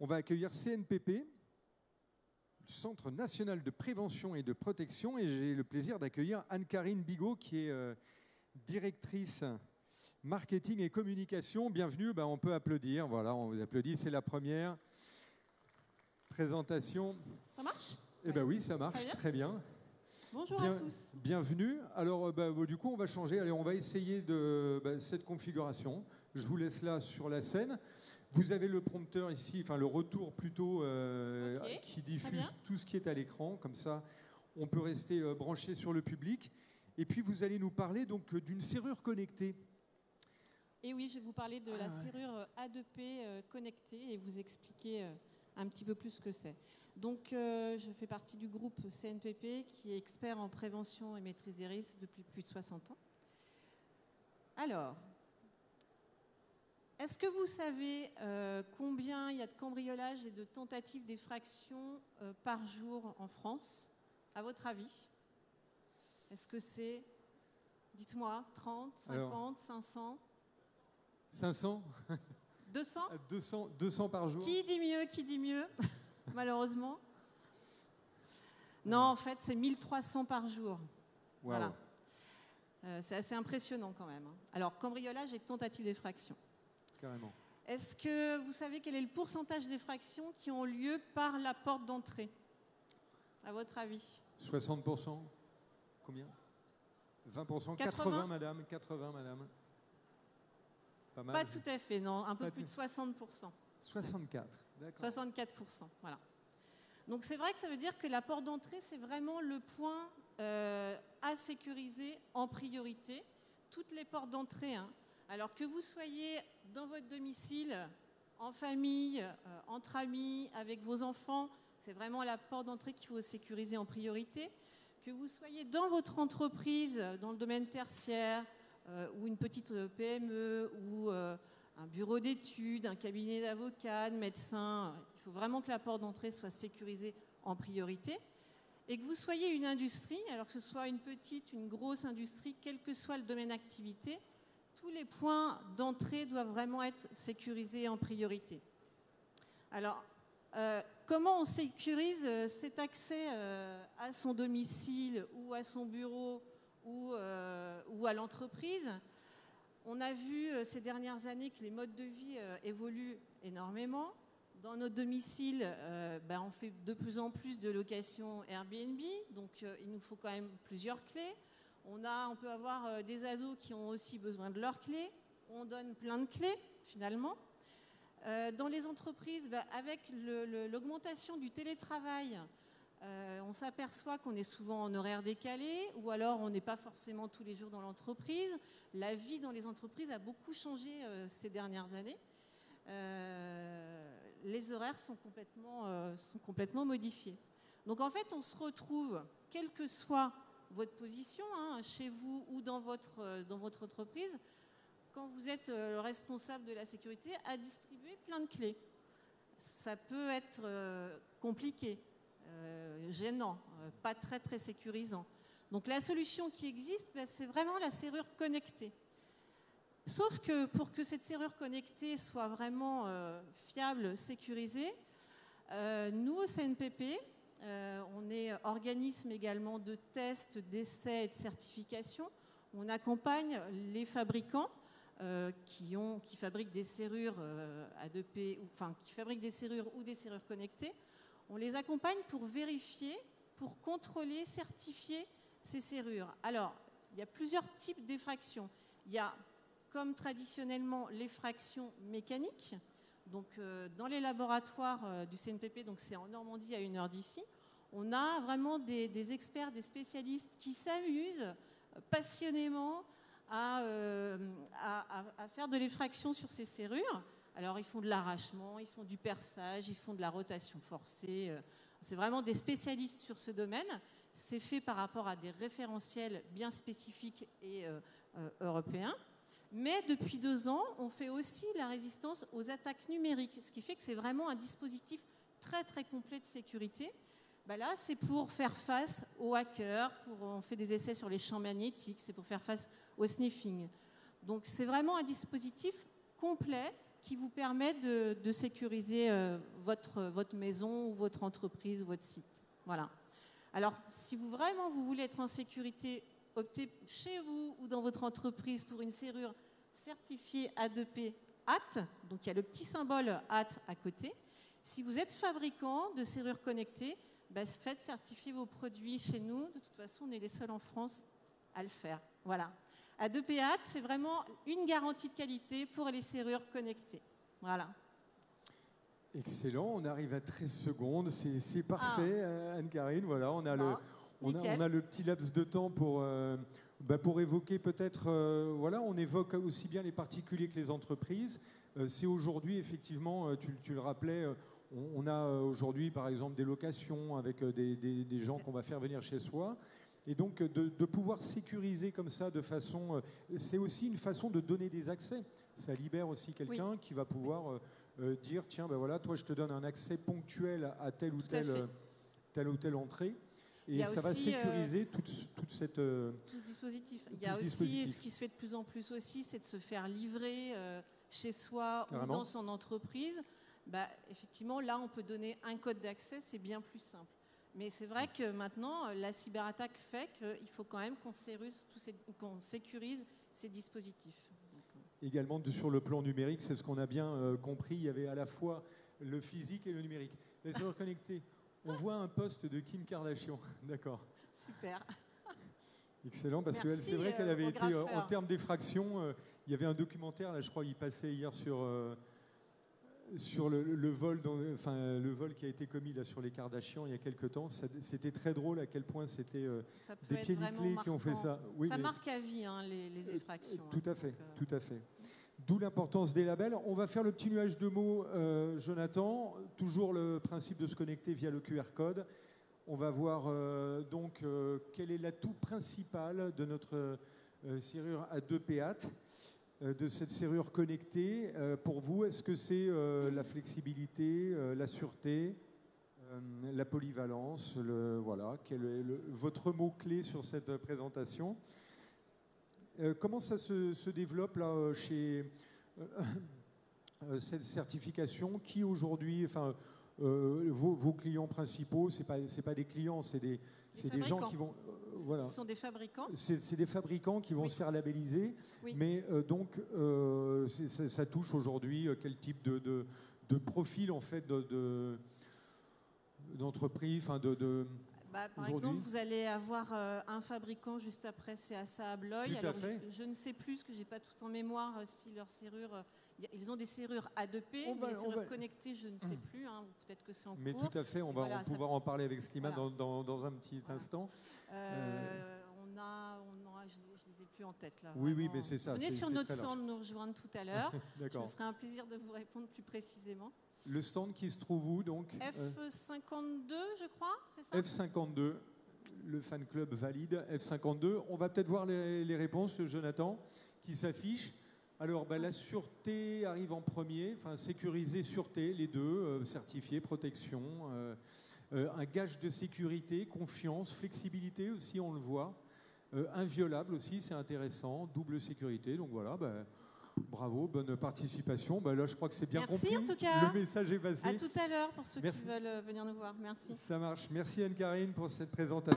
On va accueillir CNPP, le Centre national de prévention et de protection, et j'ai le plaisir d'accueillir Anne-Carine Bigot, qui est directrice marketing et communication. Bienvenue, on peut applaudir, voilà, on vous applaudit, c'est la première présentation. Ça marche? Eh bien oui, ça marche, très bien. Bonjour à tous. Bienvenue. Alors, du coup, on va changer. Allez, on va essayer de cette configuration. Je vous laisse là sur la scène. Vous avez le prompteur ici, enfin le retour plutôt, qui diffuse tout ce qui est à l'écran. Comme ça, on peut rester branché sur le public. Et puis, vous allez nous parler donc d'une serrure connectée. Et oui, je vais vous parler de la serrure A2P connectée et vous expliquer un petit peu plus ce que c'est. Donc, je fais partie du groupe CNPP qui est expert en prévention et maîtrise des risques depuis plus de 60 ans. Alors, est-ce que vous savez combien il y a de cambriolages et de tentatives d'effraction par jour en France, à votre avis? Est-ce que c'est, dites-moi, 30, 50, 500 500 200 200 par jour. Qui dit mieux malheureusement. Non, en fait, c'est 1300 par jour. Wow. Voilà. C'est assez impressionnant quand même. Alors, cambriolage et tentative d'effraction. Carrément. Est-ce que vous savez quel est le pourcentage d'effractions qui ont lieu par la porte d'entrée, à votre avis? 60%. Combien? 20%. 80, madame. 80, madame. Pas mal. Pas tout à fait, non. Un peu plus de 60%. 64, d'accord. 64%, voilà. Donc c'est vrai que ça veut dire que la porte d'entrée, c'est vraiment le point à sécuriser en priorité. Toutes les portes d'entrée, hein. Alors que vous soyez dans votre domicile, en famille, entre amis, avec vos enfants, c'est vraiment la porte d'entrée qu'il faut sécuriser en priorité. Que vous soyez dans votre entreprise, dans le domaine tertiaire, ou une petite PME, ou un bureau d'études, un cabinet d'avocats, de médecins, il faut vraiment que la porte d'entrée soit sécurisée en priorité. Et que vous soyez une industrie, alors que ce soit une petite, une grosse industrie, quel que soit le domaine d'activité, tous les points d'entrée doivent vraiment être sécurisés en priorité. Alors, comment on sécurise cet accès à son domicile ou à son bureau ou à l'entreprise? On a vu ces dernières années que les modes de vie évoluent énormément. Dans nos domiciles, on fait de plus en plus de location Airbnb, donc il nous faut quand même plusieurs clés. On peut avoir des ados qui ont aussi besoin de leurs clés. On donne plein de clés, finalement. Dans les entreprises, avec l'augmentation du télétravail, on s'aperçoit qu'on est souvent en horaire décalé ou alors on n'est pas forcément tous les jours dans l'entreprise. La vie dans les entreprises a beaucoup changé ces dernières années. Les horaires sont complètement modifiés. Donc en fait, on se retrouve, quelle que soit votre position, hein, chez vous ou dans votre entreprise, quand vous êtes le responsable de la sécurité, à distribuer plein de clés. Ça peut être compliqué, gênant, pas très très sécurisant. Donc la solution qui existe, c'est vraiment la serrure connectée. Sauf que pour que cette serrure connectée soit vraiment fiable, sécurisée, nous au CNPP, on est organisme également de tests, d'essais et de certification. On accompagne les fabricants qui fabriquent des serrures A2P, qui fabriquent des serrures ou des serrures connectées. On les accompagne pour vérifier, pour contrôler, certifier ces serrures. Alors, il y a plusieurs types d'effractions. Il y a, comme traditionnellement, l'effraction mécanique. Donc, dans les laboratoires du CNPP, donc c'est en Normandie à 1 heure d'ici, on a vraiment des experts, des spécialistes qui s'amusent passionnément à faire de l'effraction sur ces serrures. Alors, ils font de l'arrachement, ils font du perçage, ils font de la rotation forcée. C'est vraiment des spécialistes sur ce domaine. C'est fait par rapport à des référentiels bien spécifiques et européens. Mais depuis 2 ans, on fait aussi la résistance aux attaques numériques, ce qui fait que c'est vraiment un dispositif très, très complet de sécurité. Là, c'est pour faire face aux hackers, on fait des essais sur les champs magnétiques, c'est pour faire face au sniffing. Donc, c'est vraiment un dispositif complet qui vous permet de sécuriser votre maison ou votre entreprise ou votre site. Voilà. Alors, si vous voulez être en sécurité, optez chez vous ou dans votre entreprise pour une serrure certifiée A2P HAT. Donc, il y a le petit symbole HAT à côté. Si vous êtes fabricant de serrures connectées, faites certifier vos produits chez nous. De toute façon, on est les seuls en France à le faire. Voilà. A2P HAT, c'est vraiment une garantie de qualité pour les serrures connectées. Voilà. Excellent, on arrive à 13 secondes, c'est parfait, Anne-Carine. Voilà, on a le petit laps de temps pour évoquer peut-être, on évoque aussi bien les particuliers que les entreprises. C'est aujourd'hui, effectivement, tu le rappelais, on a aujourd'hui, par exemple, des locations avec des gens qu'on va faire venir chez soi. Et donc, de pouvoir sécuriser comme ça de façon... c'est aussi une façon de donner des accès. Ça libère aussi quelqu'un qui va pouvoir dire, tiens, toi, je te donne un accès ponctuel à telle ou telle entrée. Et ça va sécuriser tout ce dispositif. Il y a aussi, ce qui se fait de plus en plus aussi, c'est de se faire livrer chez soi ou dans son entreprise. Effectivement, là, on peut donner un code d'accès, c'est bien plus simple. Mais c'est vrai que maintenant, la cyberattaque fait qu'il faut quand même qu'on sécurise ces dispositifs. Également, sur le plan numérique, c'est ce qu'on a bien compris. Il y avait à la fois le physique et le numérique. Les serrures connectées. On voit un post de Kim Kardashian. D'accord. Super. Excellent, parce que c'est vrai qu'elle avait été, en termes d'effraction, il y avait un documentaire, là, je crois, il passait hier sur le vol qui a été commis là, sur les Kardashians il y a quelques temps. C'était très drôle à quel point c'était des pieds nickelés qui ont fait ça. Oui, ça marque à vie, les effractions. Tout à fait, tout à fait. D'où l'importance des labels. On va faire le petit nuage de mots, Jonathan. Toujours le principe de se connecter via le QR code. On va voir quel est l'atout principal de notre serrure A2P HAT. De cette serrure connectée. Pour vous, est-ce que c'est la flexibilité, la sûreté, la polyvalence, quel est votre mot-clé sur cette présentation? Comment ça se développe là chez cette certification qui aujourd'hui, vos clients principaux, c'est pas des clients, c'est des gens qui vont... Ce sont des fabricants. C'est des fabricants qui vont se faire labelliser. Oui. Mais ça touche aujourd'hui quel type de profil en fait d'entreprise, par exemple, vous allez avoir un fabricant juste après, c'est Assa Abloy. Alors, je ne sais plus, parce que je n'ai pas tout en mémoire, si leurs serrures... Ils ont des serrures A2P, mais les serrures connectées, je ne sais plus. Peut-être que c'est en cours. Mais tout à fait, on va pouvoir en parler avec Slimane dans un petit instant. Je ne les ai plus en tête là. Oui, mais c'est ça. Venez sur notre stand nous rejoindre tout à l'heure. Je me ferai un plaisir de vous répondre plus précisément. Le stand qui se trouve où donc? F52, je crois, c'est ça? F52, le fan club valide. F52. On va peut-être voir les réponses, Jonathan, qui s'affichent. Alors, la sûreté arrive en premier, sécuriser, sûreté, les deux, certifié, protection, un gage de sécurité, confiance, flexibilité aussi, on le voit, inviolable aussi, c'est intéressant, double sécurité, donc voilà, bravo, bonne participation. Là, je crois que c'est bien compris. Merci en tout cas. Le message est passé. À tout à l'heure pour ceux qui veulent venir nous voir. Merci. Ça marche. Merci Anne-Carine pour cette présentation.